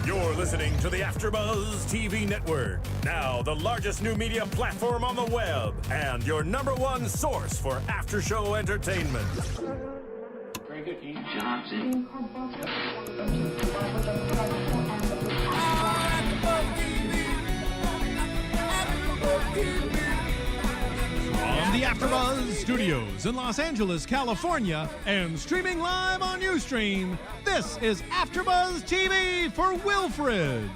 You're listening to the AfterBuzz TV network, now the largest new media platform on the web, and your #1 source for after-show entertainment. Very good game, Johnson. From the AfterBuzz Studios in Los Angeles, California, and streaming live on Ustream, this is AfterBuzz TV for Wilfred.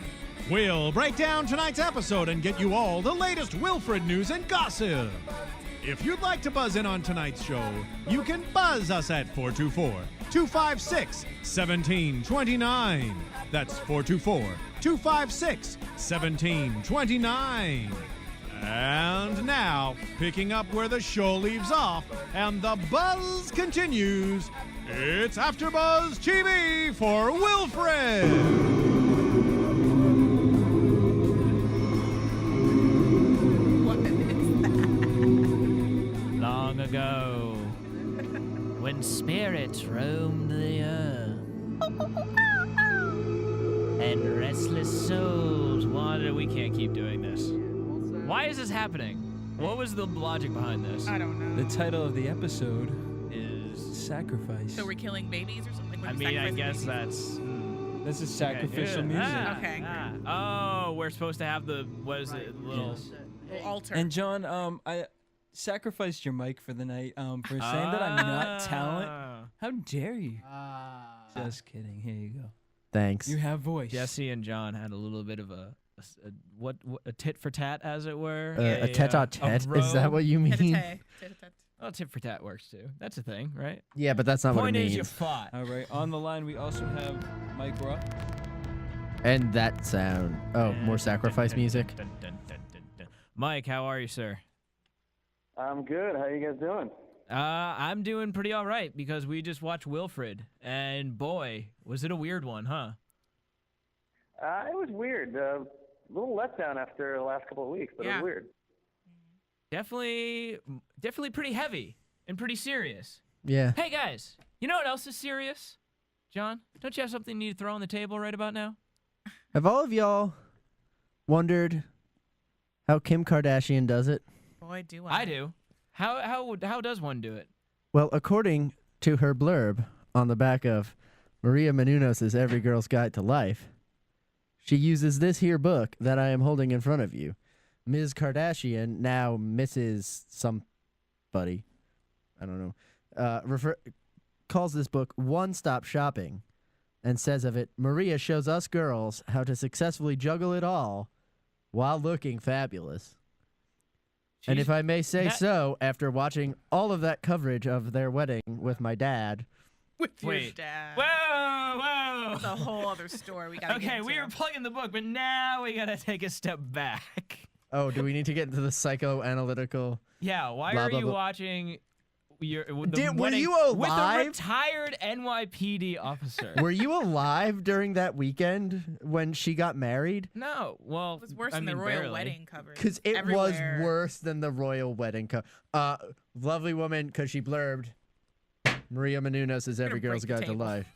We'll break down tonight's episode and get you all the latest Wilfred news and gossip. If you'd like to buzz in on tonight's show, you can buzz us at 424-256-1729. That's 424-256-1729. And now, picking up where the show leaves off and the buzz continues, it's AfterBuzz TV for Wilfred. What is that? Long ago, when spirits roamed the earth and restless souls wandered. We can't keep doing this. Why is this happening? What was the logic behind this? I don't know. The title of the episode is Sacrifice. So we're killing babies or something? I mean, I guess that's... That's a sacrificial Okay. music. Okay. Oh, we're supposed to have the, what is it, little... Altar. And John, I sacrificed your mic for the night for saying that I'm not talent. How dare you? Just kidding. Here you go. Thanks. You have voice. Jesse and John had a little bit of a tit for tat, as it were. A tete-a-tete? Is that what you mean? Tete-a-tete. Oh, tit for tat works too. That's a thing, right? Yeah, but that's not what it Point is, means. you fought. All right. On the line, we also have Mike Roth. And that sound. Oh, more sacrifice music? Mike, how are you, sir? I'm good. How you guys doing? I'm doing pretty all right because we just watched Wilfred, and boy, was it a weird one, huh? It was weird. A little letdown after the last couple of weeks, but it was weird. Definitely pretty heavy and pretty serious. Yeah. Hey, guys, you know what else is serious? John, don't you have something you need to throw on the table right about now? Have all of y'all wondered how Kim Kardashian does it? Boy, do I. I do. How does one do it? Well, according to her blurb on the back of Maria Menounos' Every Girl's Guide to Life, she uses this here book that I am holding in front of you. Ms. Kardashian, now Mrs. somebody, I don't know, calls this book One-Stop Shopping and says of it, Maria shows us girls how to successfully juggle it all while looking fabulous. And if I may say so, after watching all of that coverage of their wedding with my dad. With your Wait. dad. Whoa! That's a whole other story we gotta get Okay, into. we were plugging the book, but now we gotta take a step back. Oh, do we need to get into the psychoanalytical? Yeah, why Blah, are blah, you blah. watching the Were wedding you with a alive? retired NYPD officer? Were you alive during that weekend when she got married? No, well, It was worse I than the mean, royal barely. wedding coverage. Because it Everywhere. was worse than the royal wedding. Lovely woman, because she blurbed Maria Menounos is Every break Girl's the Guide to table. Life.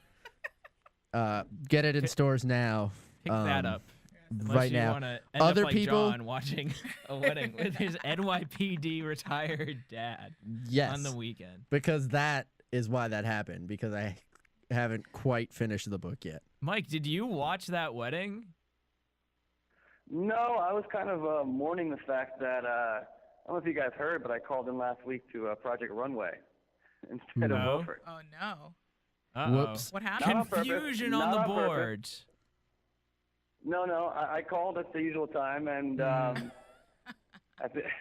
Get it in stores now. Pick that up. Unless Right you now. wanna end Other up like people- John watching a wedding with his NYPD retired dad Yes. on the weekend. Because that is why that happened, because I haven't quite finished the book yet. Mike, did you watch that wedding? No, I was kind of mourning the fact that, I don't know if you guys heard, but I called in last week to Project Runway instead of No. Wilfred. Oh, no. Uh-oh. Whoops. What happened? Not on purpose. Confusion Not on the on purpose. boards. No, I called at the usual time, and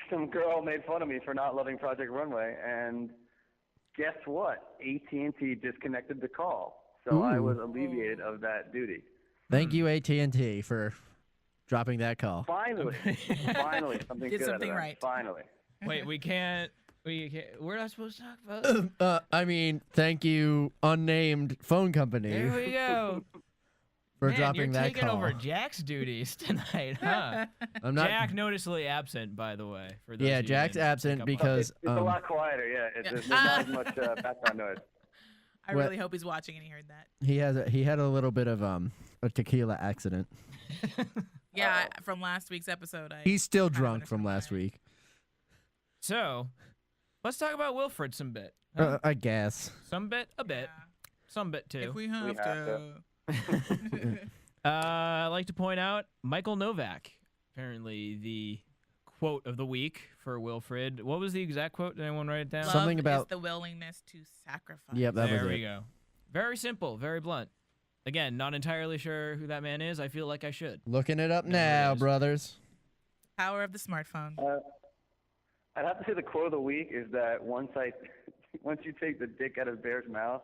some girl made fun of me for not loving Project Runway, and guess what? AT&T disconnected the call, so I was alleviated of that duty. Thank you, AT&T, for dropping that call. Finally, something Did good out of something that. right. Finally. Wait, we can't. We're not supposed to talk about. I mean, thank you, unnamed phone company, There we go. for Man, dropping you're that taking call. over Jack's duties tonight, huh? I'm not. Jack noticeably absent, by the way. For those Yeah, of you Jack's that didn't absent pick up on it. because It's a lot quieter, yeah. There's not as much background noise. I really hope he's watching and he heard that. He had a little bit of a tequila accident. Yeah, from last week's episode. He's still kinda drunk from understand last why. week. So, let's talk about Wilfred some bit. Huh? I guess. Some bit, a bit, Yeah. some bit too. If we have have to. I'd like to point out Michael Novak, apparently the quote of the week for Wilfred. What was the exact quote? Did anyone write it down? Love Something about- is the willingness to sacrifice. Yep, that was there it. we go. Very simple, very blunt. Again, not entirely sure who that man is. I feel like I should. Looking it up There it now, is. brothers. Power of the smartphone. I'd have to say the quote of the week is that once you take the dick out of Bear's mouth,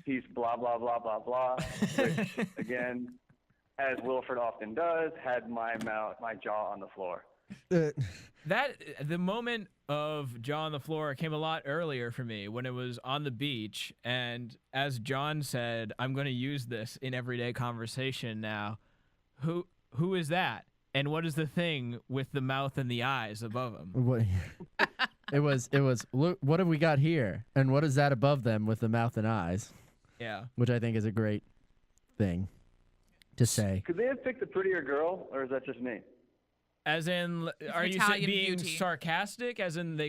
he's blah blah blah blah blah. Which, again, as Wilfred often does, had my jaw on the floor. The moment of jaw on the floor came a lot earlier for me when it was on the beach, and as John said, I'm going to use this in everyday conversation now. Who is that? And what is the thing with the mouth and the eyes above him? What? It was. Look, what have we got here? And what is that above them with the mouth and eyes? Yeah. Which I think is a great thing to say. Could they have picked a prettier girl, or is that just me? As in, are you Italian being beauty. sarcastic? As in, they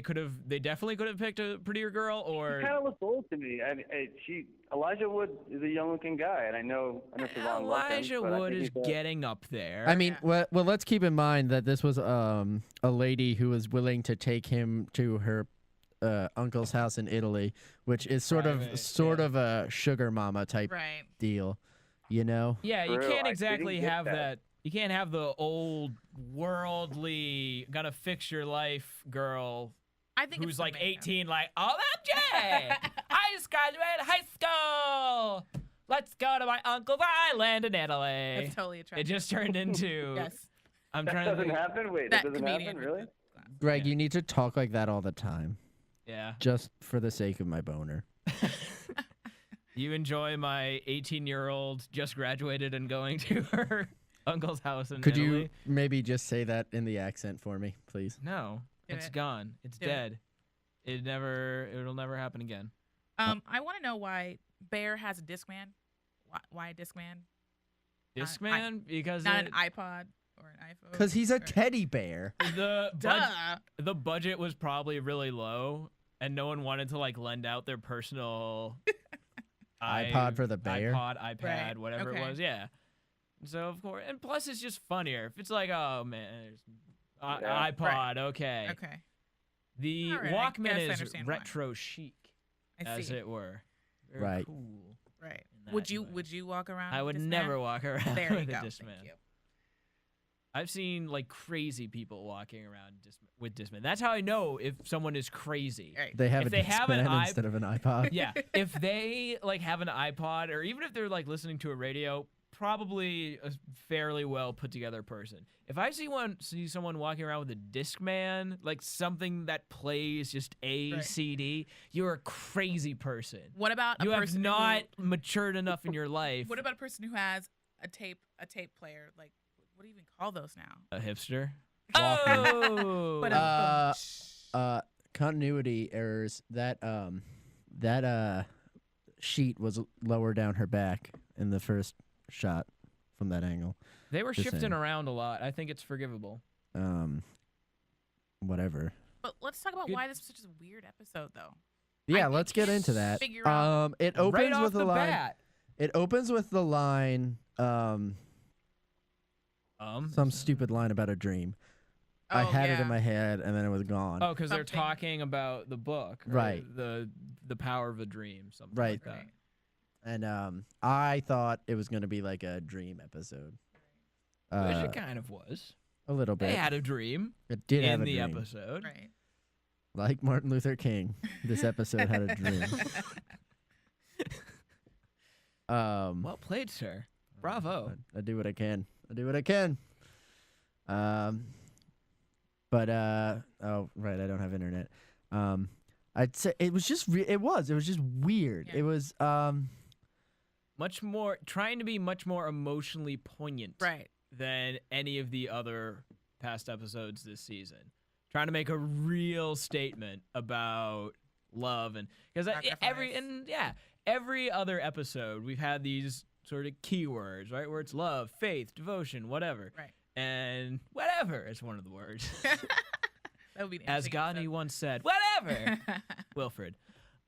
definitely could have picked a prettier girl, or She kind of looks old to me. Elijah Wood is a young-looking guy, and I know Savon loves him, Elijah but I Wood think is he's getting up there. I mean, well, let's keep in mind that this was a lady who was willing to take him to her uncle's house in Italy, which is sort of a sugar mama type Right. deal, you know? Yeah, you True, can't I exactly didn't get have that. that. You can't have the old worldly gonna fix your life girl I think who's it's like the makeup. 18 like, oh, MJ, I just graduated high school. Let's go to my uncle's island in Italy. That's totally It attractive. just turned into Yes. I'm That trying to doesn't think. happen? Wait, That that doesn't comedian. happen? Really? Greg, you need to talk like that all the time, Yeah. just for the sake of my boner. You enjoy my 18-year-old just graduated and going to her uncle's house in Could Italy? you maybe just say that in the accent for me, please? No, Do it's it. gone. It's Do it. dead. It'll never happen again. I want to know why Bear has a Discman. Why a Discman? Discman? Because Not an iPod or an iPhone. Because he's a or- teddy bear. Duh. The budget was probably really low, and no one wanted to like lend out their personal iPod for the bear? iPad, Right, whatever okay. it was. Yeah. So of course, and plus it's just funnier if it's like, oh man, Yeah. iPod, okay. Okay. The All right, I Walkman guess I is understand why. retro chic, I as see. it were. Very Right. Cool. Right. in Would that you way. would you walk around? I with would Discman? never walk around There you with go. a Thank Discman. you. I've seen like crazy people walking around with Discman. That's how I know if someone is crazy. Right. They have If a they have an Discman instead of an iPod. Yeah, if they like have an iPod, or even if they're like listening to a radio, probably a fairly well put together person. If I see someone walking around with a Discman, like something that plays just a Right. CD, you're a crazy person. What about You a have person not matured enough in your life. What about a person who has a tape player? Like, what do you even call those now? A hipster? Walkman. Oh, But Continuity errors. That sheet was lower down her back in the first shot from that angle. they were Just shifting saying. around a lot. I think it's forgivable. Whatever. But let's talk about Good. why this was such a weird episode, though. Yeah, I let's get can't into that. figure out- It opens right off with the the line. bat. It opens with the line. Some stupid line about a dream. I Oh, had it yeah. in my head and then it was gone. Oh, because they're Something. talking about the book, or Right. The power of a dream, something Right. like that. Right. And I thought it was gonna be like a dream episode. Which it kind of was. A little bit. They had a dream It did have in a the dream. episode. Right. Like Martin Luther King, this episode had a dream. Well played, sir. Bravo. I do what I can. I do what I can. But oh right, I don't have internet. I'd say it was just it was just weird. Yeah. It was Trying to be much more emotionally poignant Right. than any of the other past episodes this season. Trying to make a real statement about love, and because Sacrifice. every other episode, we've had these sort of keywords, right? Where it's love, faith, devotion, whatever. Right. And whatever is one of the words. That would be an As interesting Gandhi episode. once said, whatever. Wilfred.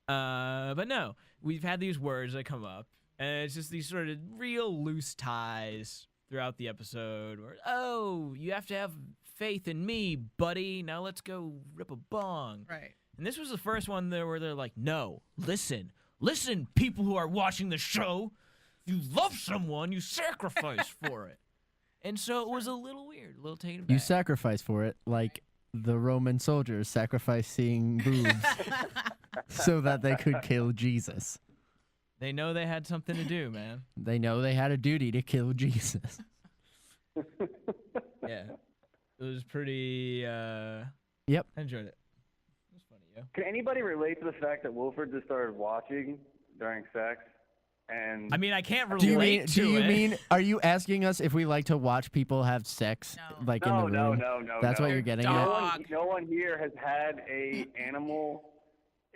But no, we've had these words that come up, and it's just these sort of real loose ties throughout the episode. Where, oh, you have to have faith in me, buddy. Now let's go rip a bong. Right. And this was the first one there where they're like, no, listen, people who are watching the show. You love someone, you sacrifice for it. And so it was a little weird, a little taken aback. You sacrifice for it like the Roman soldiers sacrificing boobs so that they could kill Jesus. They know they had something to do, man. They know they had a duty to kill Jesus. Yeah. It was pretty, Yep. I enjoyed it. It was funny, yo. Can anybody relate to the fact that Wilfred just started watching during sex? And I mean, I can't Do relate to you it. mean, are you asking us if we like to watch people have sex, No. like in the room? no. That's no. what you're getting No at? Dog. one here has had a animal,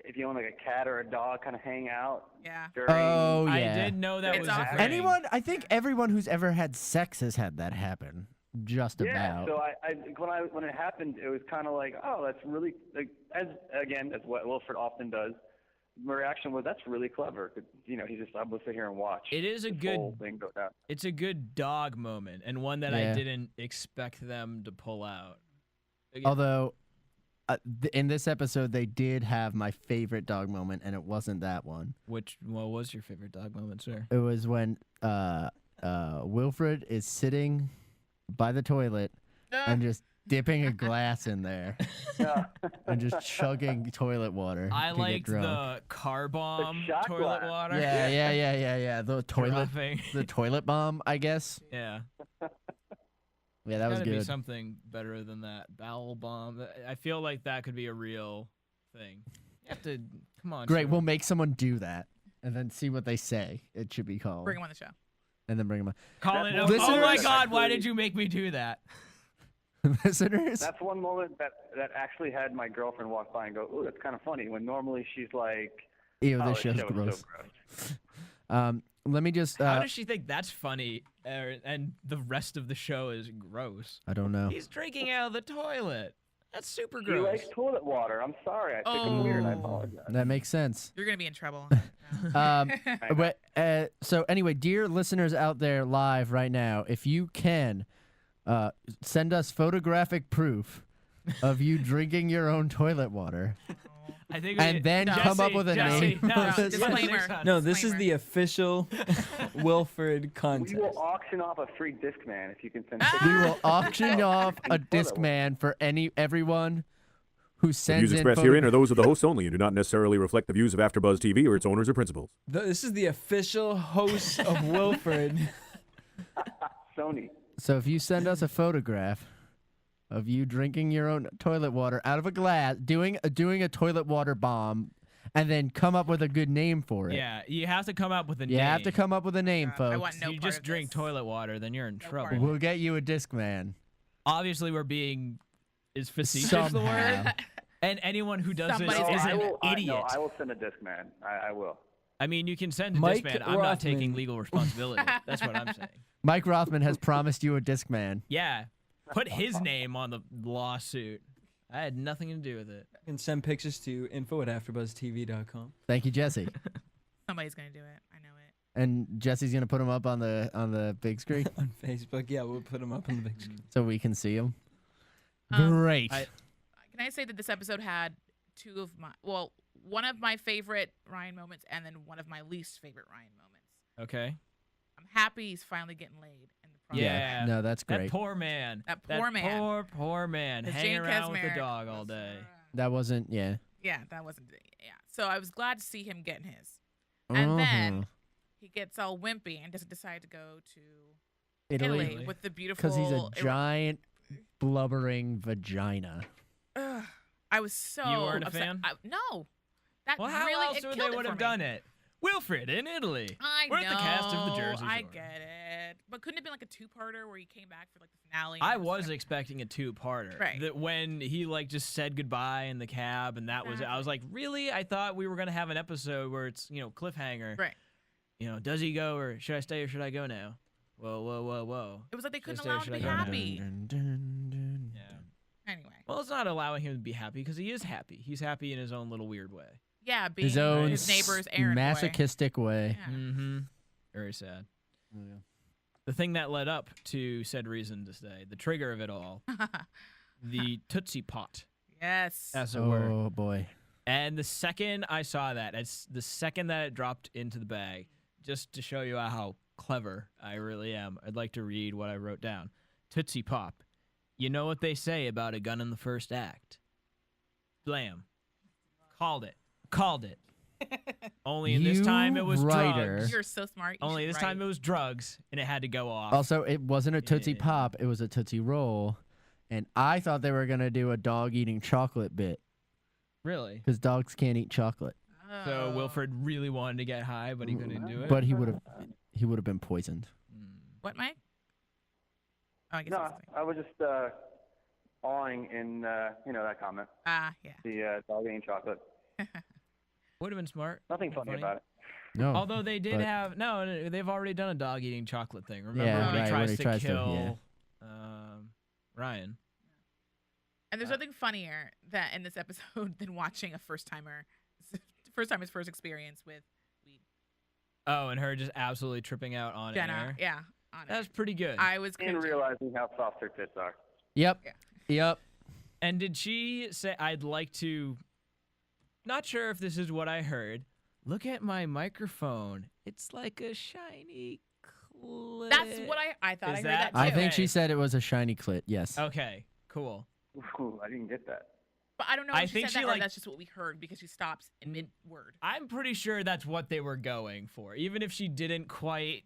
if you want like a cat or a dog, kind of hang out Yeah. during. Oh, I yeah. did know that It's was a awesome. thing. Anyone, I think everyone who's ever had sex has had that happen. Just Yeah, about. so when it happened, it was kind of like, oh, that's really like as what Wilfred often does. My reaction was, that's really clever. 'Cause, you know, I'm gonna sit here and watch. It is a this good- whole thing go down. It's a good dog moment, and one that Yeah. I didn't expect them to pull out. Again, Although, in this episode, they did have my favorite dog moment, and it wasn't that one. what was your favorite dog moment, sir? It was when Wilfred is sitting by the toilet and just dipping a glass in there Yeah. and just chugging toilet water. I to get liked drunk. the car bomb shot toilet glass. water. Yeah. The toilet, Dropping. the toilet bomb, I guess. Yeah. Yeah, that was Gotta be good. something better than that. Bowel bomb. I feel like that could be a real thing. You have to, come on. Great, Sean. we'll make someone do that and then see what they say. It should be called. Bring him on the show. And then bring them Call it. That's Oh one- my Listeners- God! Why Actually- did you make me do that? Listeners, That's one moment that actually had my girlfriend walk by and go, "Ooh, that's kind of funny." When normally she's like, ew, "Oh, this show's show is gross. so gross." Let me just. How does she think that's funny, and the rest of the show is gross? I don't know. He's drinking out of the toilet. That's super She gross. likes toilet water. I'm sorry. I think I'm weird. I apologize. That makes sense. You're gonna be in trouble. So anyway, dear listeners out there live right now, if you can, send us photographic proof of you drinking your own toilet water, I think and then come up with a name. No, for this. Disclaimer. No, this is Disclaimer. the official Wilfred We contest. will auction off a free Discman if you can send. We will auction off a Toilet Discman for everyone who The sends views in expressed photo- herein are those of the hosts only and do not necessarily reflect the views of AfterBuzz TV or its owners or principals. This is the official host of Wilfred. Sony. So if you send us a photograph of you drinking your own toilet water out of a glass, doing a toilet water bomb, and then come up with a good name for it. Yeah, you have to come up with a You name. have to come up with a name, I folks. want no you part just of drink this. toilet water, then you're in part trouble. of We'll get you a Discman. Obviously, we're being is facetious the Somehow. word, and anyone who does Somebody's this is gonna an have idiot. I will send a Discman. I will. I mean, you can send a Mike Discman. I'm not taking Rothman. legal responsibility. That's what I'm saying. Mike Rothman has promised you a Discman. Yeah, put his name on the lawsuit. I had nothing to do with it. You can send pictures to info@AfterBuzzTV.com. Thank you, Jesse. Somebody's gonna do it. I know it. And Jesse's gonna put them up on the big screen On Facebook, yeah, we'll put them up on the big screen. so we can see them. Um, Great. I- Can I say that this episode had one of my favorite Ryan moments and then one of my least favorite Ryan moments. Okay. I'm happy he's finally getting laid in the process. Yeah. No, that's That great. poor man. That poor man. Poor man. 'Cause Hanging Jane around with the Kasmerick dog all was, day. That wasn't. Yeah. Yeah, that wasn't. Yeah. So I was glad to see him getting his. And then he gets all wimpy and doesn't decide to go to Italy with the beautiful. because he's a giant blubbering vagina. Ugh, I was so. You weren't a upset. fan? No. That Well, how really, else it would killed they it would for have me. done it? Wilfred in Italy. I We're know. at the cast of the Jersey I Shore. get it. good. But couldn't it have been like a two-parter where he came back for like the finale? I was expecting a two-parter. Right. That when he like just said goodbye in the cab, and that was it. I was like, really? I thought we were gonna have an episode where it's cliffhanger. Right. Does he go or should I stay or should I go now? Whoa, whoa, whoa, whoa. It was like they Should I couldn't stay or allow him should to I be go now? happy. Yeah. Anyway. Well, it's not allowing him to be happy because he is happy. He's happy in his own little weird way. Yeah, being His own his neighbor's errand masochistic way. Yeah. Mm-hmm. Very sad. Oh, yeah. The thing that led up to said reason to stay, the trigger of it all, the Tootsie Pot, Yes. as it were. Oh boy. And the second I saw that, the second that it dropped into the bag, just to show you how clever I really am, I'd like to read what I wrote down. Tootsie Pop. You know what they say about a gun in the first act. Blam. Called it. Only in this time it was drugs. You're so smart. You Only should this write. time it was drugs, and it had to go off. Also, it wasn't a Tootsie Yeah. Pop, it was a Tootsie Roll. And I thought they were going to do a dog eating chocolate bit. Really? Because dogs can't eat chocolate. So Oh. Wilfred really wanted to get high, but he couldn't do it. But he would have been poisoned. What, Mike? Oh, I guess No, that's the I was just awing in that comment. yeah. The dog eating chocolate. Would have been smart. Nothing funny about it. No. Although they did but- have they've already done a dog eating chocolate thing. Remember Yeah, when he right, tries when he to tries to, kill Ryan? And there's nothing funnier in this episode than watching a first-timer's first experience with weed. Oh, and her just absolutely tripping out on Jenna, air. yeah. On That's it. pretty good. I was And cringing. realizing how soft her tits are. Yep. Yeah. Yep. And did she say, I'd like to, not sure if this is what I heard, look at my microphone. It's like a shiny clit. That's what I thought. Is I heard that- that too. I think she Okay. said it was a shiny clit. Yes. Okay, cool. Ooh, I didn't get that. But I don't know I if she think said she, that or like- that's just what we heard because she stops in mid-word. I'm pretty sure that's what they were going for. Even if she didn't quite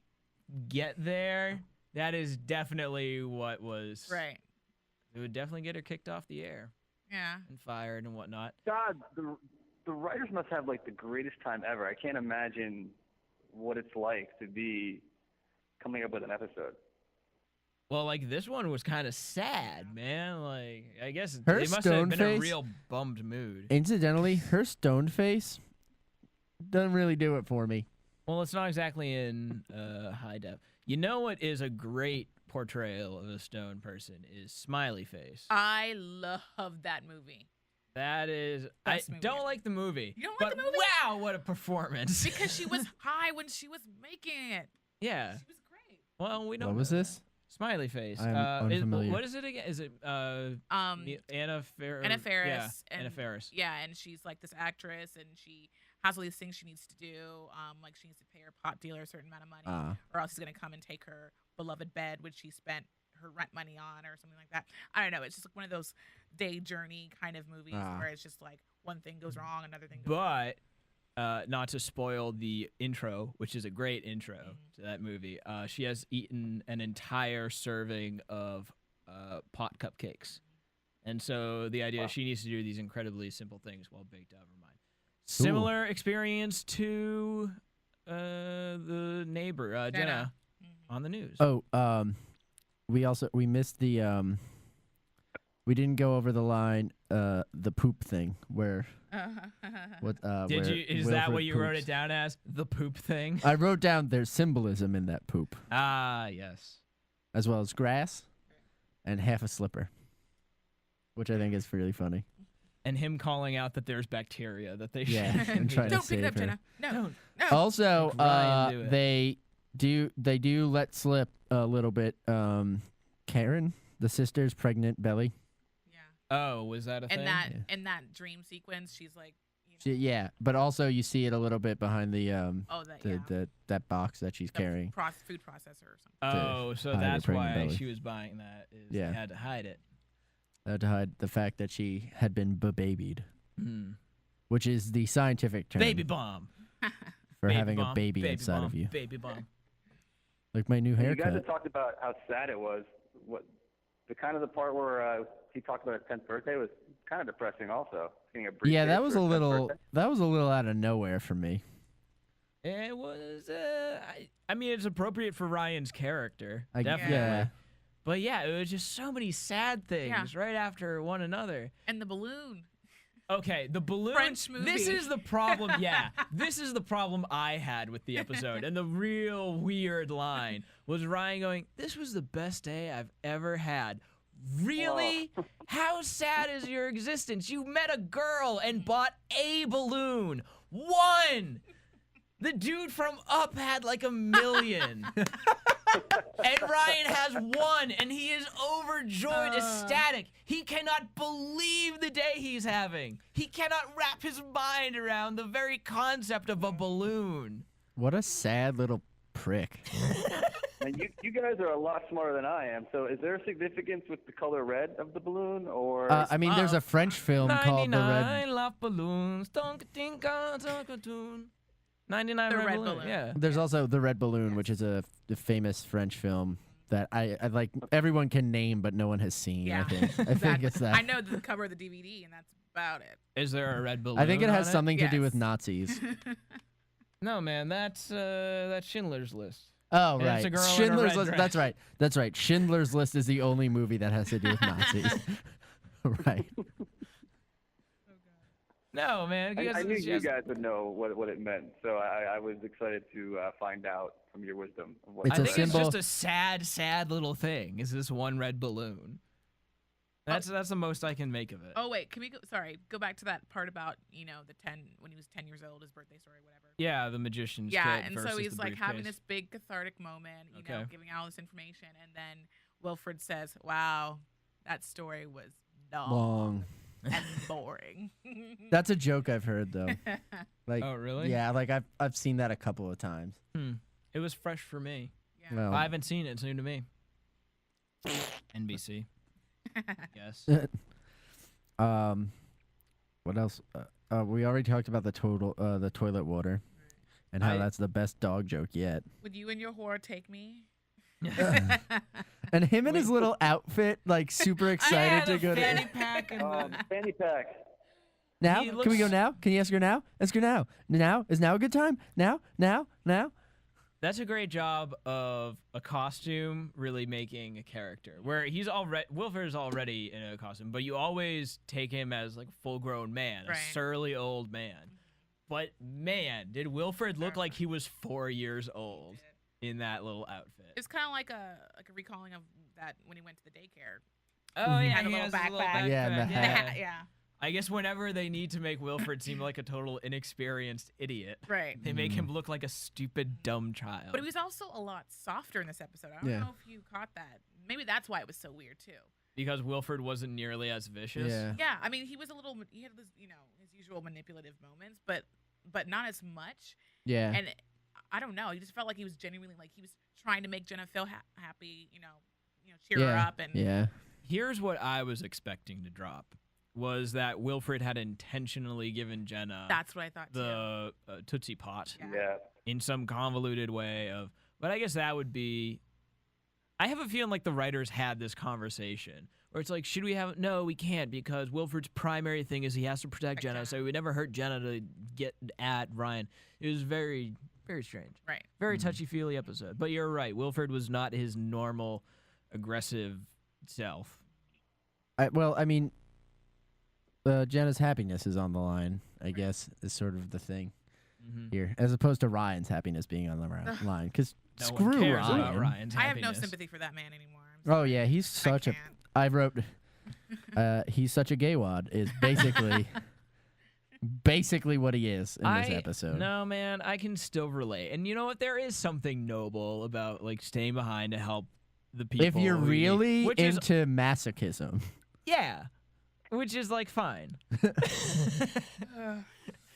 get there, that is definitely what was. Right. It would definitely get her kicked off the air Yeah. and fired and whatnot. God, the writers must have like the greatest time ever. I can't imagine what it's like to be coming up with an episode. Well, like this one was kind of sad, man. Like I guess Her they must have stone been in a face- real bummed mood. Incidentally, her stoned face doesn't really do it for me. Well, it's not exactly in high def. You know what is a great portrayal of a stone person is Smiley Face. I love that movie. That is, Best I movie don't ever. like the movie. You don't but like the movie? Wow, what a performance! Because she was high when she was making it. Yeah. She was great. Well, we don't. What was this? Smiley Face. I'm unfamiliar. What is it again? Is it Anna Faris? Anna Faris. Yeah, and, Anna Faris. Yeah, and she's like this actress, and she has all these things she needs to do. Like she needs to pay her pot dealer a certain amount of money, or else he's gonna come and take her beloved bed, which she spent her rent money on, or something like that. I don't know. It's just like one of those day journey kind of movies where it's just like one thing goes wrong, another thing goes wrong. But not to spoil the intro, which is a great intro to that movie, she has eaten an entire serving of pot cupcakes. And so the idea is she needs to do these incredibly simple things while baked out of her mind. Similar experience to the neighbor, Jenna, on the news. Oh, we missed the we didn't go over the line the poop thing where what Did where you? Is that Wilfred what you wrote poops. it down as? The poop thing? I wrote down there's symbolism in that poop, Ah, yes. as well as grass and half a slipper, which I think is really funny. And him calling out that there's bacteria that they Yeah, shouldn't and be trying to Don't pick it save up, her. Jenna. No. Don't. No. Also, Make Ryan do it. they do let slip a little bit. Karen, the sister's pregnant belly. Yeah. Oh, was that a thing? And that Yeah. in that dream sequence, she's like, Yeah, but also you see it a little bit behind the that that box that she's carrying. food processor or something. Oh, so hide her that's pregnant why belly. she was buying that. Is Yeah. they had to hide it. To hide the fact that she had been babied, Hmm. which is the scientific term Baby bomb. for Baby having bomb, a baby inside bomb, of you. Baby bomb. Like my new You guys haircut. have talked about how sad it was. What the part where he talked about his 10th birthday was kind of depressing. Also, getting a Yeah, briefcase that was for a his 10th little birthday. out of nowhere for me. It was. I mean, it's appropriate for Ryan's character, I- definitely. yeah. But yeah, it was just so many sad things right after one another. And the balloon. Okay, the balloon. French movie. This is the problem. Yeah, this is the problem I had with the episode. And the real weird line was Ryan going, "This was the best day I've ever had." Really? How sad is your existence? You met a girl and bought a balloon. One. The dude from Up had like 1 million. And Ryan has 1, and he is overjoyed, ecstatic. He cannot believe the day he's having. He cannot wrap his mind around the very concept of a balloon. What a sad little prick. And you guys are a lot smarter than I am. So is there a significance with the color red of the balloon, or? I mean, there's a French film called The Red. 99 love balloons. 99 The red red balloon. balloon. Yeah. There's also The Red Balloon, which is a famous French film that I like everyone can name, but no one has seen. Yeah. I think it's that. I know the cover of the DVD, and that's about it. Is there a red balloon? I think it has on something to do with Yes. Nazis. No, man, that's Schindler's List. Oh, And right. it's a girl in a Schindler's red List. dress. That's right. That's right. Schindler's List is the only movie that has to do with Nazis. Right. No, man. I knew you guys would know what it meant, so I was excited to find out from your wisdom of what. It's I a think symbol. it's just a sad little thing. Is this one red balloon? That's the most I can make of it. Oh wait, can we go? Sorry, go back to that part about the 10 when he was 10 years old, his birthday story, whatever. Yeah, the magician's Yeah, kit and versus so he's the like having briefcase. this big cathartic moment, you know, Okay. giving out all this information, and then Wilfred says, "Wow, that story was Long. and boring." That's a joke I've heard though. Like, Oh, really? Yeah, like I've seen that a couple of times. It was fresh for me. Yeah. Well, I haven't seen it. It's new to me. NBC. Yes. What else? We already talked about the toilet water, and how that's the best dog joke yet. Would you and your whore take me? And him in his little outfit, like super excited to go fanny to. pack and Fanny pack. Now? He Can we go looks- now? Can you ask her now? Ask her now. Now? Is now a good time? Now? That's a great job of a costume really making a character. Where Wilfred is already in a costume, but you always take him as like a full-grown man, Right. a surly old man. But man, did Wilfred look like he was 4 years old in that little outfit? It's kind of like a recalling of that when he went to the daycare. Oh yeah, Had a he little has his little backpack. Yeah, and the backpack, The hat. hat, yeah, I guess whenever they need to make Wilfred seem like a total inexperienced idiot, right. they make him look like a stupid, dumb child. But he was also a lot softer in this episode. I don't Yeah. know if you caught that. Maybe that's why it was so weird too. Because Wilfred wasn't nearly as vicious. Yeah. Yeah, I mean, he was he had this, his usual manipulative moments, but not as much. Yeah. And I don't know. He just felt like he was genuinely like he was trying to make Jenna feel happy. Cheer her up and yeah. Here's what I was expecting to drop, was that Wilfred had intentionally given Jenna that's what I thought too. the Tootsie Pot Yeah. in some convoluted way of, but I guess that would be, I have a feeling like the writers had this conversation where it's like, should we have, no, we can't, because Wilfred's primary thing is he has to protect Jenna, so he would never hurt Jenna to get at Ryan. It was very, very strange. Right. Very touchy-feely episode. But you're right, Wilfred was not his normal aggressive self. I mean, Jenna's happiness is on the line, I guess, is sort of the thing here, as opposed to Ryan's happiness being on the line. Because No screw one cares Ryan. about Ryan's I have no happiness. sympathy for that man anymore. I'm Oh yeah, he's such a. can't. I wrote. He's such a gay wad is basically what he is in this episode. No, man, I can still relate. And you know what? There is something noble about like staying behind to help the people. If you're really which is, into masochism, yeah, which is like fine.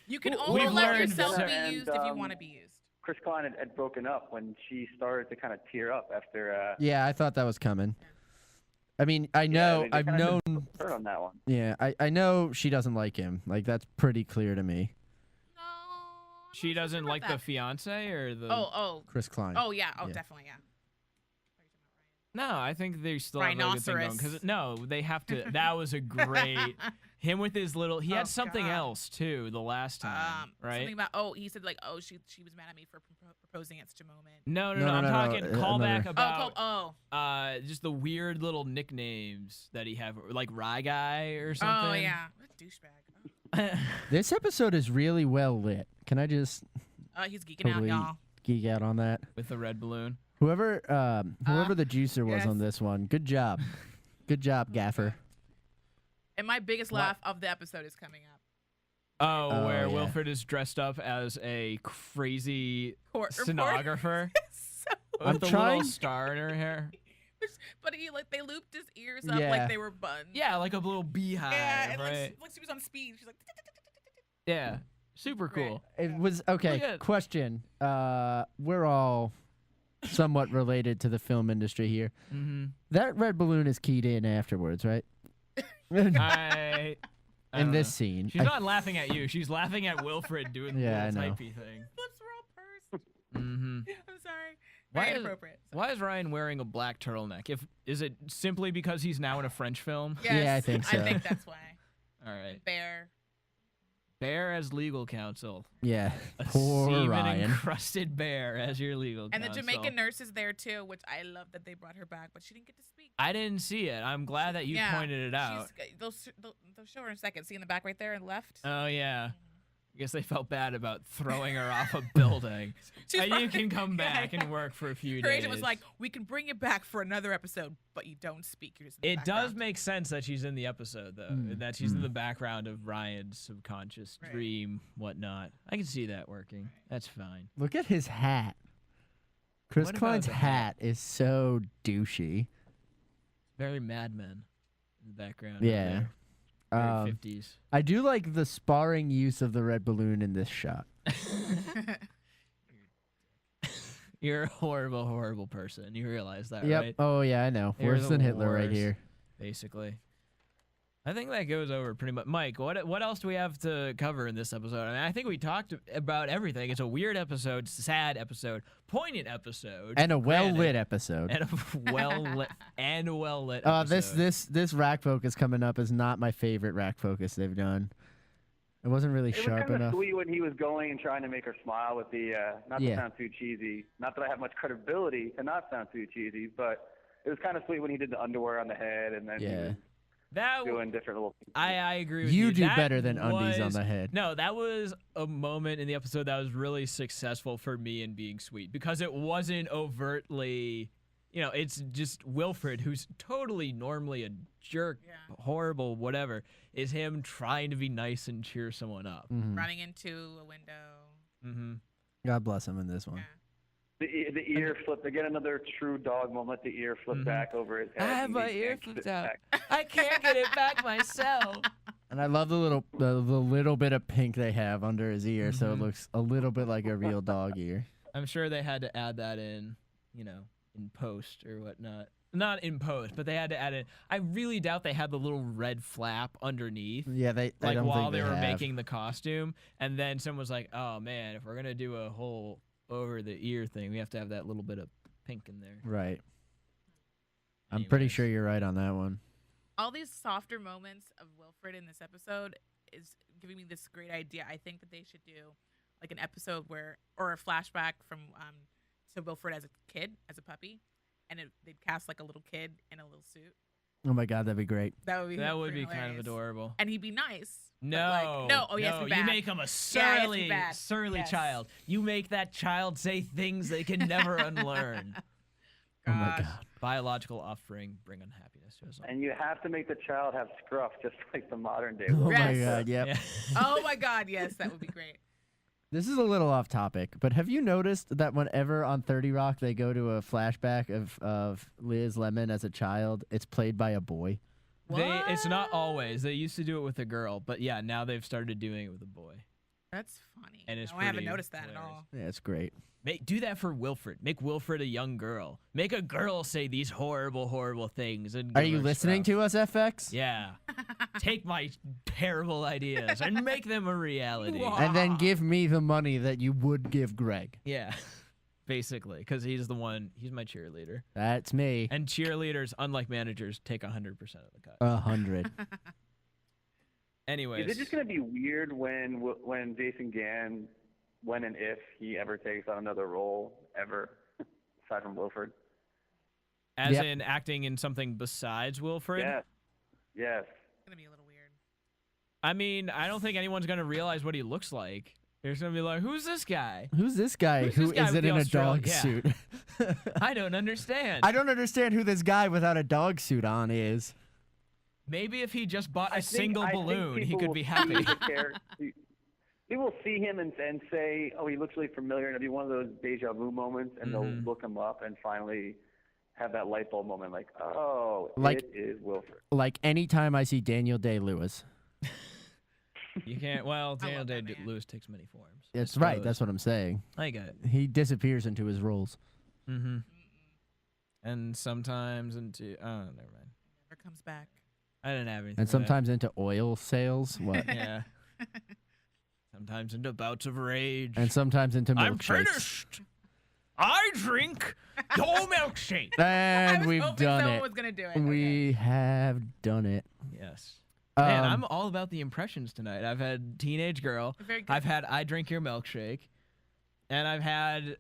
You can Well, only we've let learned yourself that- be and, used if you want to be used. Chris Klein had broken up when she started to kind of tear up after. yeah, I thought that was coming. I mean, I know, they I've kinda known. her on that one. Yeah, I know she doesn't like him. Like that's pretty clear to me. No. I'm She not sure doesn't about like the that. fiance or the. Chris Klein. Oh yeah. Oh Yeah. definitely yeah. No, I think they still have like a thing going. Rhinoceros. Because no, they have to. That was a great. Him with his little. He had Oh, something God. else too the last time, right? Something about he said like she was mad at me for proposing at such a moment. No. No, I'm no, talking callback another. about just the weird little nicknames that he have, like Rye Guy or something. Oh yeah, what a douchebag. This episode is really well lit. Can I just He's geeking totally out, y'all. geek out on that? With the red balloon. Whoever the juicer was yes. on this one, good job. Good job, Gaffer. And my biggest laugh of the episode is coming up. Oh, where yeah. Wilfred is dressed up as a crazy Court reporter. stenographer So I'm with the trying- little star in her hair. but they looped his ears up Yeah. like they were buns. Yeah, like a little beehive, Yeah, and right? like she was on speed. She's like, Yeah, super cool. It was okay. Look at- Question. We're all somewhat related to the film industry here. Mm-hmm. That red balloon is keyed in afterwards, right? I In don't this know. scene. She's I- not laughing at you. She's laughing at Wilfred doing the Yeah, little I know. typey thing. lips were all pursed. Mm-hmm. I'm sorry. Why Very is- inappropriate. Why is Ryan wearing a black turtleneck? Is it simply because he's now in a French film? Yes, Yeah, I think so. I think that's why. All right. Bear. Bear as legal counsel. Yeah. A Poor semen Ryan. encrusted bear as your legal And the counsel. Jamaican nurse is there too, which I love that they brought her back, but she didn't get to speak. I didn't see it. I'm glad that you pointed it out. They'll show her in a second. See in the back right there and left. Oh yeah. I guess they felt bad about throwing her off a building. She's And you probably- can come Yeah, back yeah. and work for a few Her days. agent was like, "We can bring you back for another episode, but you don't speak. You're just in the It does background." make sense that she's in the episode, though. and that she's in the background of Ryan's subconscious Right. dream, whatnot. I can see that working. That's fine. Look at his hat. Chris What about Klein's the hat is so douchey. Very Mad Men in the background. Yeah. Very 50s. I do like the sparring use of the red balloon in this shot. You're a horrible, horrible person. You realize that, Yep. right? Oh yeah, I know. You're Worse the than Hitler right worst. here. Basically. I think that goes over pretty much. Mike, what else do we have to cover in this episode? I mean, I think we talked about everything. It's a weird episode, sad episode, poignant episode, And a well lit granted, episode. and a well lit episode. This rack focus coming up is not my favorite rack focus they've done. It wasn't really It was sharp kind of enough. sweet when he was going and trying to make her smile with the, not to Yeah. sound too cheesy, not that I have much credibility to not sound too cheesy, but it was kind of sweet when he did the underwear on the head and then he Yeah. was That doing different little things. I agree with You you. do That better than undies on was- the head. No, that was a moment in the episode that was really successful for me in being sweet because it wasn't overtly, it's just Wilfred, who's totally normally a jerk, horrible, whatever, is him trying to be nice and cheer someone up. Mhm. running into a window. Mm-hmm. God bless him in this one. Yeah. The ear flip, again, another true dog moment, the ear flip back over his head. I have and my he ear can't flipped sit out. back. I can't get it back myself. And I love the little bit of pink they have under his ear, so it looks a little bit like a real dog ear. I'm sure they had to add that in, in post or whatnot. Not in post, but they had to add it. I really doubt they had the little red flap underneath. Yeah, I Like don't while think they were have. making the costume, and then someone was like, "Oh man, if we're gonna do a whole over the ear thing, we have to have that little bit of pink in there." Right. I'm pretty Anyways. sure you're right on that one. All these softer moments of Wilfred in this episode is giving me this great idea. I think that they should do like an episode or a flashback from to Wilfred as a kid, as a puppy, and they'd cast like a little kid in a little suit. Oh my God, that'd be great. That would be That would pretty be kind of hilarious. adorable. And he'd be nice. but, No, like, no. Oh, yes, no, be you bad. make him a Yeah, he has to be surly, bad. surly Yes. child. You make that child say things they can never unlearn. Oh my Gosh. God. Biological offspring bring unhappiness to us all. And you have to make the child have scruff, just like the modern day. Oh Wilfred. my Yes. God, yep. Yeah. Oh my God, yes, that would be great. This is a little off topic, but have you noticed that whenever on 30 Rock they go to a flashback of Liz Lemon as a child, it's played by a boy? It's not always. They used to do it with a girl, but yeah, now they've started doing it with a boy. That's funny. And it's No, I haven't pretty noticed that at hilarious. all. Yeah, it's great. Do that for Wilfred. Make Wilfred a young girl. Make a girl say these horrible, horrible things. And Are give you her listening scruff. to us, FX? Yeah. Take my terrible ideas and make them a reality. Whoa. And then give me the money that you would give Greg. Yeah. Basically, because he's my cheerleader. That's me. And cheerleaders, unlike managers, take 100% of the cut. 100. Anyways. Is it just gonna be weird when Jason Gann, when and if he ever takes on another role ever, aside from Wilfred? As in acting in something besides Wilfred? Yes. Yes. It's gonna be a little weird. I mean, I don't think anyone's gonna realize what he looks like. They're gonna be like, "Who's this guy? Who's this guy Who's who this guy isn't with the in a Australian- dog Yeah. suit? I don't understand." I don't understand who this guy without a dog suit on is. Maybe if he just bought a I single think balloon, he people could will be see happy. the character- People will see him and say, "Oh, he looks really familiar," and it'll be one of those deja vu moments, and they'll look him up and finally have that light bulb moment, like, "Oh, it is Wilfred." Like anytime I see Daniel Day-Lewis. You can't. Well, Daniel Day-Lewis takes many forms. That's right. That's what I'm saying. I get it. He disappears into his roles. Mm-hmm. And sometimes into never mind. Never comes back. I didn't have anything. And for that. sometimes into oil sales. What? Yeah. Sometimes into bouts of rage. And sometimes into I'm milkshakes. finished. I drink your milkshake. And I was we've hoping done someone it. was gonna do it. We have done it. Yes. Man, Um, I'm all about the impressions tonight. I've had Teenage Girl. Very good. I've had I Drink Your Milkshake. And I've had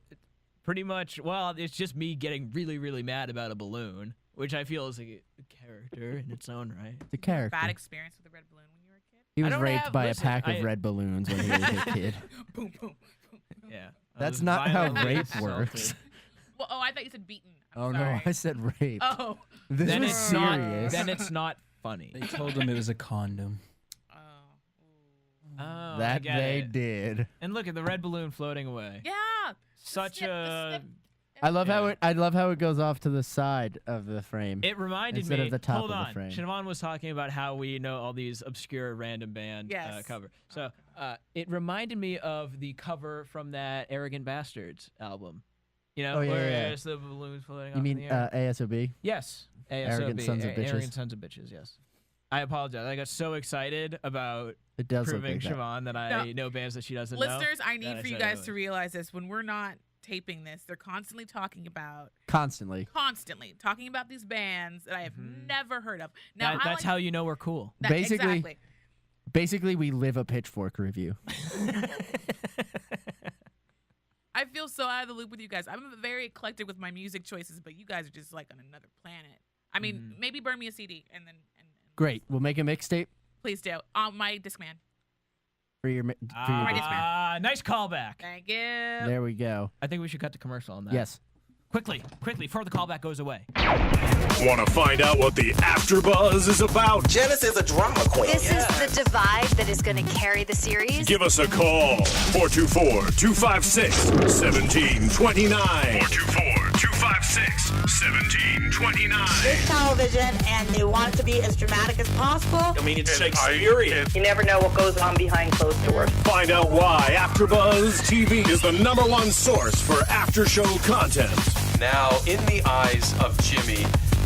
pretty much, well, it's just me getting really, really mad about a balloon, which I feel is a character in its own right. The character. Bad experience with a red balloon when you were a kid. He was don't raped have- by listen, a pack of I- red balloons when he was a kid. Boom, boom. Yeah. I That's was not how violently rape assaulted. works. Well, oh, I thought you said beaten. I'm Oh sorry. no, I said rape. Oh. This Then was it's serious. not. Then it's not funny. They told him it was a condom. Oh. Oh, I that get they it. did. And look at the red balloon floating away. Yeah. Such snip, the a. snip. I love how Yeah. it. I love how it goes off to the side of the frame. It reminded Instead me. of the top hold of the on. frame. Siobhan was talking about how we know all these obscure random band Yes. cover. So it reminded me of the cover from that Arrogant Bastards album. You know, Oh, yeah, where yeah. it's the balloons floating You off mean in the air. ASOB? Yes. Arrogant ASOB, Sons of Bitches. Arrogant Sons of Bitches, yes. I apologize. I got so excited about It does look proving like that. Siobhan that I know bands that she doesn't know. Listeners, I need that for you said guys it to realize this. When we're not taping this, they're constantly talking about Constantly. these bands that I have never heard of. Now, That's how you know we're cool. Basically- exactly. Basically, we live a Pitchfork review. I feel so out of the loop with you guys. I'm very eclectic with my music choices, but you guys are just like on another planet. I mean, maybe burn me a CD and then Great. We'll make a mixtape please do. On my Discman. for your. For your Right, Discman. Nice callback. Thank you. there we go. I think we should cut the commercial on that. Yes. Quickly, before the callback goes away. Want to find out what the AfterBuzz is about? Janice is a drama queen. This is the divide that is going to carry the series. Give us a call. 424-256-1729. 424-256-1729. It's television, and they want it to be as dramatic as possible. I mean, it's Shakespearean. You never know what goes on behind closed doors. Find out why AfterBuzz TV is the #1 source for after-show content. Now, in the eyes of Jimmy,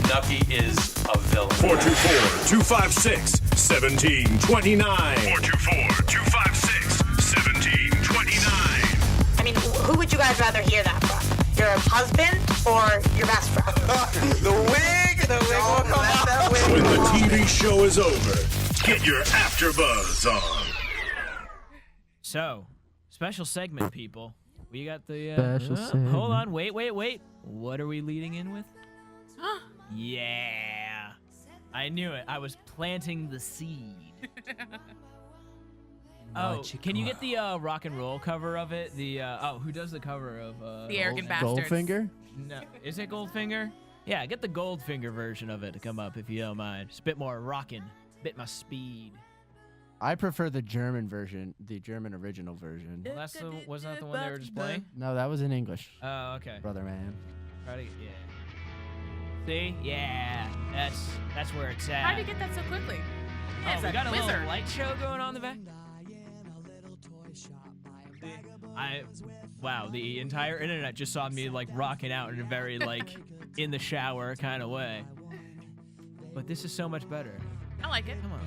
Nucky is a villain. 424-256-1729. 424-256-1729. I mean, who would you guys rather hear that from? Your husband or your best friend? The wig will come out. When the TV show is over, get your AfterBuzz on. So, special segment, people. We got the Special segment. Hold on, wait. What are we leading in with? Yeah. I knew it. I was planting the seed. Oh, can you get the rock and roll cover of it? The who does the cover of The Arrogant Bastards. Goldfinger? No, is it Goldfinger? Yeah, get the Goldfinger version of it to come up if you don't mind. It's a bit more rockin', bit my speed. I prefer the German version, the German original version. Well, was that the one they were just playing? No, that was in English, Oh, okay. brother man. Try to, yeah. See? Yeah, that's where it's at. How did you get that so quickly? Yeah, Oh, it's we a got a wizard. little light show going on in the back. Wow, the entire internet just saw me like rocking out in a very like in the shower kind of way. But this is so much better. I like it. Come on,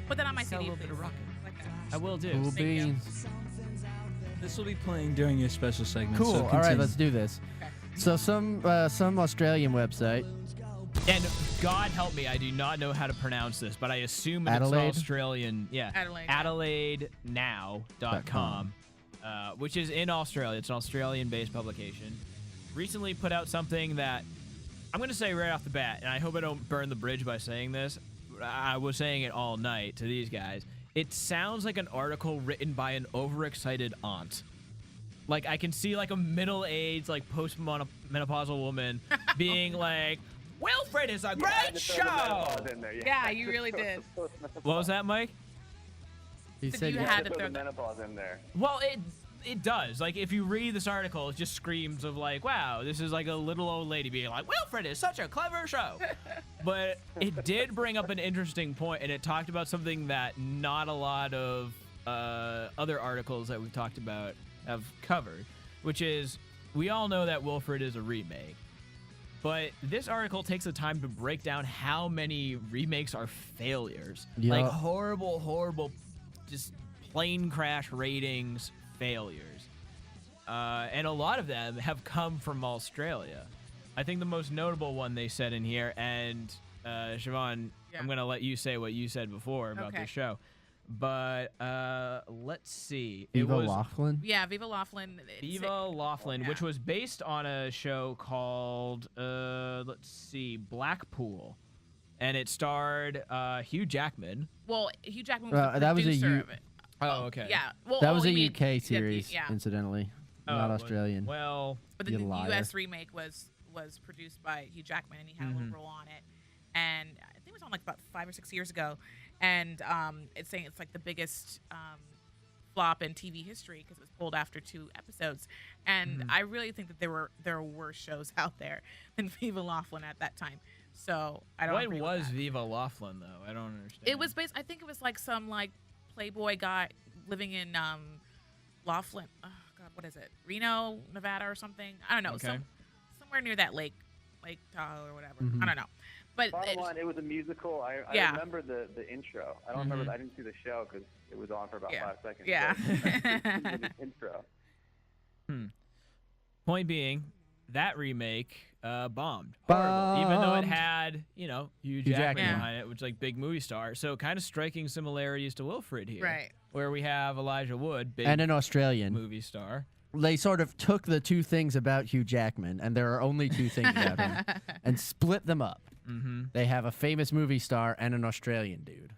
Put that on my Tell a CD, little bit please. of rocking. Like that. I will do. Cool Thank you. beans. This will be playing during your special segment. Cool. So All right, continue. let's do this. So some Australian website. And God help me, I do not know how to pronounce this, but I assume it's Adelaide? Australian. Yeah. Adelaide. AdelaideNow.com, which is in Australia. It's an Australian-based publication. Recently put out something that I'm going to say right off the bat, and I hope I don't burn the bridge by saying this. I was saying it all night to these guys. It sounds like an article written by an overexcited aunt. Like, I can see, like, a middle-aged, like, post-menopausal woman being like, Wilfred is a great show! Yeah, you really did. What was that, Mike? He So said you you had to Put throw the menopause in there. Well, it does. Like, if you read this article, it just screams of, like, wow, this is like a little old lady being like, Wilfred is such a clever show. But it did bring up an interesting point, and it talked about something that not a lot of other articles that we've talked about have covered, which is we all know that Wilfred is a remake. But this article takes the time to break down how many remakes are failures. Yeah. Like horrible, just plane crash ratings failures. And a lot of them have come from Australia. I think the most notable one they said in here, and Siobhan, I'm going to let you say what you said before about this show. But let's see. Viva Laughlin? Yeah, Viva Laughlin. Viva Laughlin, which was based on a show called, let's see, Blackpool. And it starred Hugh Jackman. Well, Hugh Jackman was the that was producer of it. Oh, okay. Yeah. Well, that was a you mean- UK series, yeah. incidentally, not Australian. Well, But you the liar. U.S. remake was produced by Hugh Jackman, and he had a little role on it. And I think it was on like about 5 or 6 years ago. And it's saying it's like the biggest flop in TV history because it was pulled after 2 episodes. And I really think that there were worse shows out there than Viva Laughlin at that time. So I don't. What agree was with that. Viva Laughlin though? I don't understand. It was based. I think it was like some like Playboy guy living in Laughlin. Oh God, what is it? Reno, Nevada, or something? I don't know. Okay. Somewhere near that Lake Tahoe or whatever. I don't know. But Bottom line, it was a musical. I remember the intro. I don't remember. I didn't see the show because it was on for about 5 seconds. Yeah. But the intro. Point being, that remake bombed. Bombed. Even though it had, Hugh Jackman Jackman. behind it, which like big movie star. So kind of striking similarities to Wilfred here. Right. Where we have Elijah Wood, big And an Australian. movie star. They sort of took the 2 things about Hugh Jackman, and there are only 2 things about him, and split them up. They have a famous movie star and an Australian dude.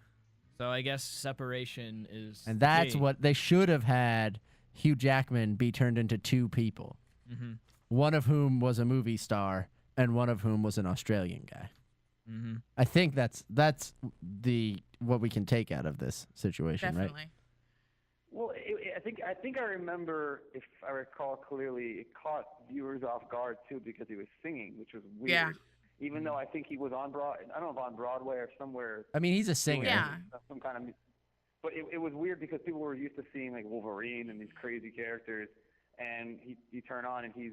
So I guess separation is And that's key. what they should have had Hugh Jackman be turned into 2 people. One of whom was a movie star and one of whom was an Australian guy. I think that's what we can take out of this situation, definitely. right? Well, I think I remember, if I recall clearly, it caught viewers off guard too because he was singing, which was weird. Yeah. Even though I think he was on Broadway, I don't know if on Broadway or somewhere. I mean, he's a singer. Yeah. Some kind of. But it was weird because people were used to seeing like Wolverine and these crazy characters, and you turn on and he's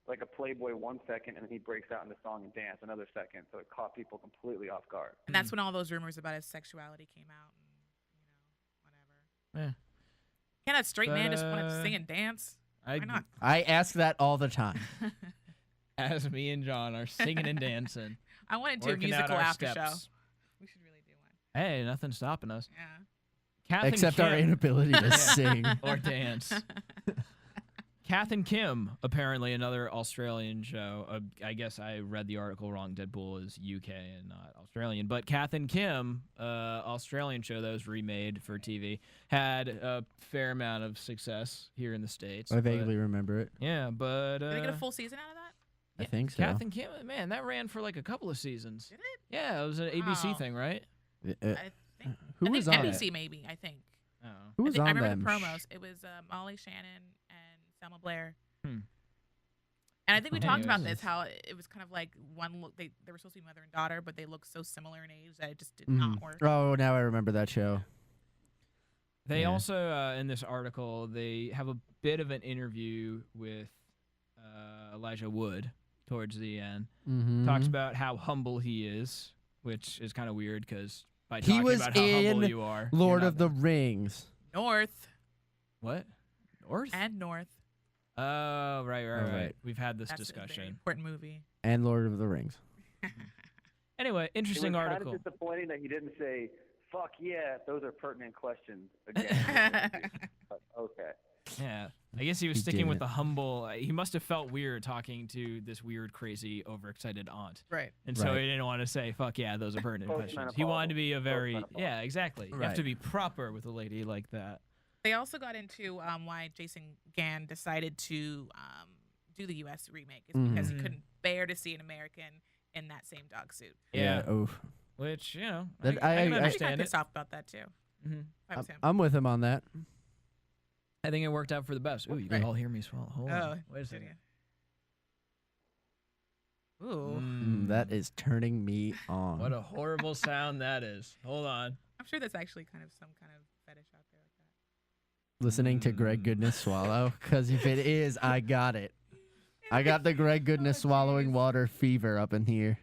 like a playboy 1 second, and then he breaks out into song and dance another second. So it caught people completely off guard. And that's when all those rumors about his sexuality came out, and whatever. Yeah. Can a straight man just want to sing and dance? Why not? I ask that all the time. As me and John are singing and dancing. I want to do a working out musical our after show. steps. We should really do one. Hey, nothing's stopping us. Yeah. Kath and Except our Kim- inability to sing. or dance. Kath and Kim, apparently another Australian show. I guess I read the article wrong. Deadpool is UK and not Australian. But Kath and Kim, Australian show that was remade for TV, had a fair amount of success here in the States. I vaguely remember it. Yeah, but... Did they get a full season out of that? I think so. Kath and Kim, man, that ran for like a couple of seasons. Did it? Yeah, it was an ABC Oh. thing, right? I think. Who I was think on NBC it? maybe, I think. Oh. Who was I on remember them? the promos. It was Molly Shannon and Selma Blair. Hmm. And I think we talked about Anyways. this, how it was kind of like one look. They were supposed to be mother and daughter, but they looked so similar in age that it just did not work. Oh, now I remember that show. They Yeah. also, in this article, they have a bit of an interview with Elijah Wood towards the end. Talks about how humble he is, which is kind of weird because by He talking was about how humble in you are, Lord you're of not the Rings. North what? North? and North. Oh, right. right. We've had this That's a very discussion. important movie. And Lord of the Rings. Anyway, interesting it was article. kind of disappointing that he didn't say, "Fuck yeah, those are pertinent questions." Again. But, okay. Yeah, I guess he was He sticking with didn't. the humble. He must have felt weird talking to this weird, crazy, overexcited aunt. Right. And so Right. he didn't want to say, "Fuck yeah, those are pertinent questions." He Postmenopausal. wanted to be a very Postmenopausal. yeah, exactly. You have Right. to be proper with a lady like that. They also got into why Jason Gann decided to do the U.S. remake is because he couldn't bear to see an American in that same dog suit. Yeah. Oof. Which you know, That- I can I- I'd be understand kind of it. pissed off about that too. Mhm. If I was him. I'm with him on that. I think it worked out for the best. Ooh, you can Right. all hear me swallow. Hold Oh, on. Wait a did second. you? Ooh. That is turning me on. What a horrible sound that is. Hold on. I'm sure that's actually kind of some kind of fetish out there like that. Listening to Greg Goodness swallow, because if it is, I got it. I got the Greg Goodness swallowing water fever up in here.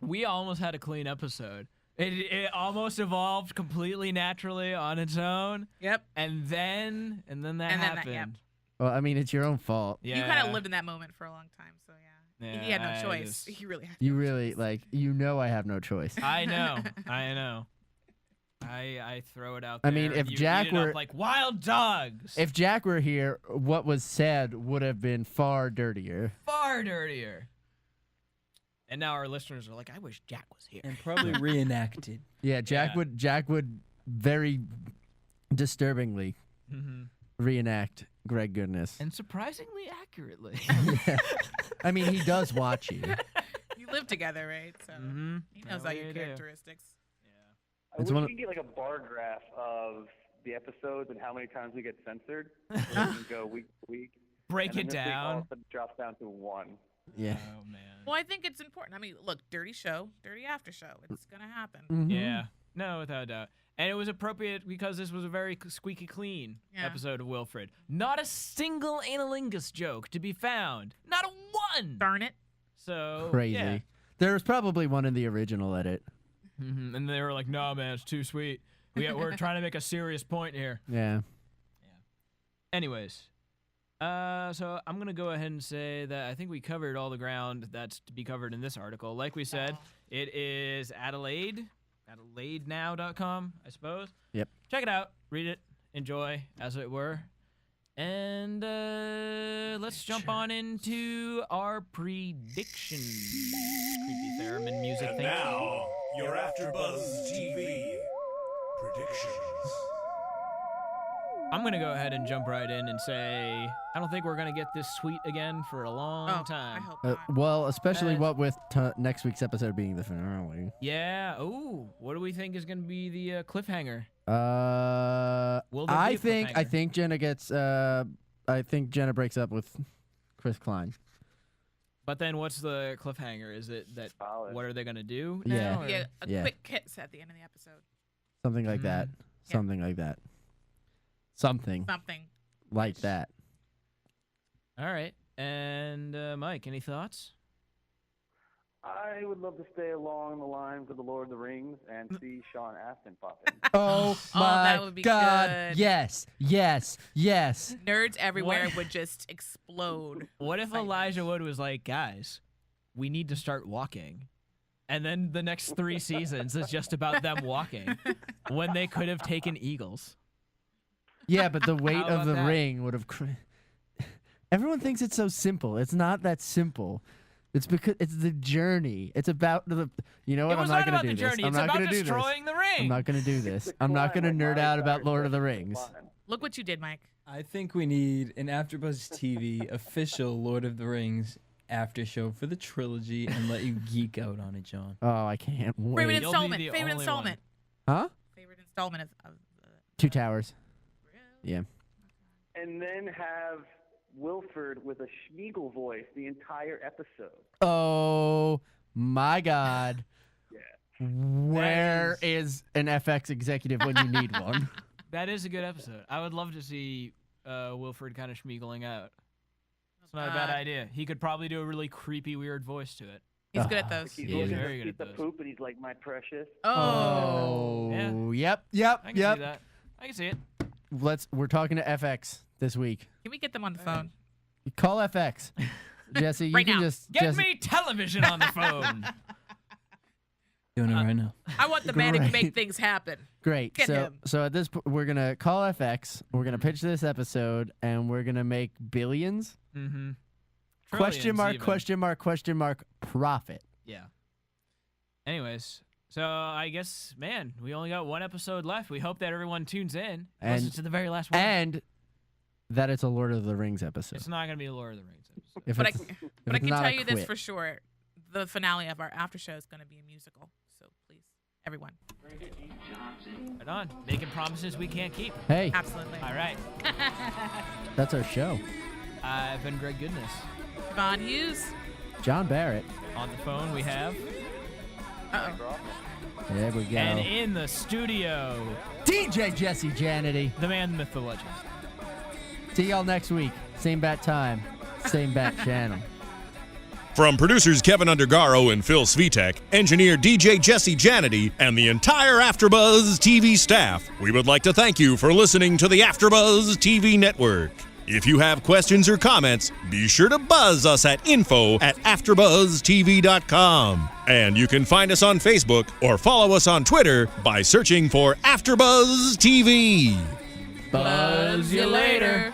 We almost had a clean episode. It almost evolved completely naturally on its own. Yep. And then that And then that, happened. yep. Well, I mean, it's your own fault. Yeah. You kind of lived in that moment for a long time, so yeah. He had Yeah, no I choice. just- He really had You no really, choice. like, you know I have no choice. I know. I know. I throw it out I there. mean, if you Jack eat it up were- like wild dogs. If Jack were here, what was said would have been far dirtier. Far dirtier. And now our listeners are like, I wish Jack was here. And probably reenacted. Yeah, Jack would very disturbingly Mm-hmm. reenact Greg Goodness. And surprisingly accurately. I mean, he does watch you. You live together, right? So he knows all your characteristics. I It's wish one we of- could get like a bar graph of the episodes and how many times we get censored. So we can go week to week. Break and then it this week all down. of a sudden drops down to 1. Yeah. Oh, man. Well, I think it's important. I mean, look, dirty show, dirty after show. It's gonna happen. Mhm. Yeah. No, without a doubt. And it was appropriate because this was a very squeaky clean Yeah. episode of Wilfred. Not a single analingus joke to be found. Not a one. Darn it. So Crazy. Yeah. There was probably one in the original edit. And they were like, "No, man, it's too sweet. We're trying to make a serious point here." Yeah. Anyways, so I'm gonna go ahead and say that I think we covered all the ground that's to be covered in this article. Like we said, it is AdelaideNow.com, I suppose. Yep. Check it out, read it, enjoy, as it were, and let's jump on into our predictions. Creepy theremin music. And Thank you. now, your AfterBuzz TV predictions. I'm gonna go ahead and jump right in and say I don't think we're gonna get this sweet again for a long time. I hope not. Well, especially what with next week's episode being the finale. Yeah. Ooh, what do we think is gonna be the cliffhanger? Will there be I a think cliffhanger? Jenna gets. I think Jenna breaks up with Chris Klein. But then what's the cliffhanger? Is it that what are they gonna do? Yeah. Now, or- Yeah, a Yeah. quick kiss at the end of the episode. Something like that. Yeah. Something like that. Something Something. like that. All right. And Mike, any thoughts? I would love to stay along the lines of the Lord of the Rings and see Sean Astin pop in. Oh Oh, my that would be God! good. Yes, yes, yes. Nerds everywhere What? would just explode. What if Elijah Wood was like, guys, we need to start walking? And then the next 3 seasons is just about them walking when they could have taken eagles. Yeah, but the weight How of about the that? ring would have. Everyone thinks it's so simple. It's not that simple. It's because it's the journey. It's about the. You know what? It was I'm not not gonna about do the this. journey. I'm It's not about gonna do this. destroying the ring. I'm not gonna do this. I'm not gonna nerd out about Lord of the Rings. Look what you did, Mike. I think we need an AfterBuzz TV official Lord of the Rings after show for the trilogy and let you geek out on it, John. Oh, I can't Favorite wait. installment. Favorite installment. Huh? Favorite installment of 2 Towers. Yeah. And then have Wilfred with a Schmeagle voice the entire episode. Oh my God. Where is an FX executive when you need one? That is a good episode. I would love to see Wilfred kind of schmeagling out. It's not a bad idea. He could probably do a really creepy, weird voice to it. He's good at those. He's He is looking very at good the at those. poop and he's like, my precious. Oh. Yeah. Yep. I can Yep. see that. I can see it. We're talking to FX this week. Can we get them on the phone? Call FX. Jesse, you Right can now. just Get Jesse, me television on the phone. Doing it right now. I want the man who can Great. make things happen. Great. Get so him. so at this we're gonna call FX. We're gonna pitch this episode, and we're gonna make billions. Mm-hmm. Question mark profit. Yeah. Anyways, so I guess, man, we only got one episode left. We hope that everyone tunes in. Listen to the very last one. And that it's a Lord of the Rings episode. It's not going to be a Lord of the Rings episode. If But I it's- can it's not tell a you this quit. for sure. The finale of our after show is going to be a musical. So please, everyone. Right on. Making promises we can't keep. Hey. Absolutely. All right. That's our show. I've been Greg Goodness. Von Hughes. John Barrett. On the phone, we have. Uh-oh. There we go. And in the studio, DJ Jesse Janity. The man, the myth, the legend. See y'all next week. Same bat time, same bat channel. From producers Kevin Undergaro and Phil Svitek, engineer DJ Jesse Janity, and the entire AfterBuzz TV staff, we would like to thank you for listening to the AfterBuzz TV network. If you have questions or comments, be sure to buzz us at info@AfterBuzzTV.com. And you can find us on Facebook or follow us on Twitter by searching for AfterBuzz TV. Buzz you later.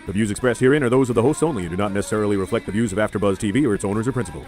The views expressed herein are those of the hosts only and do not necessarily reflect the views of AfterBuzz TV or its owners or principals.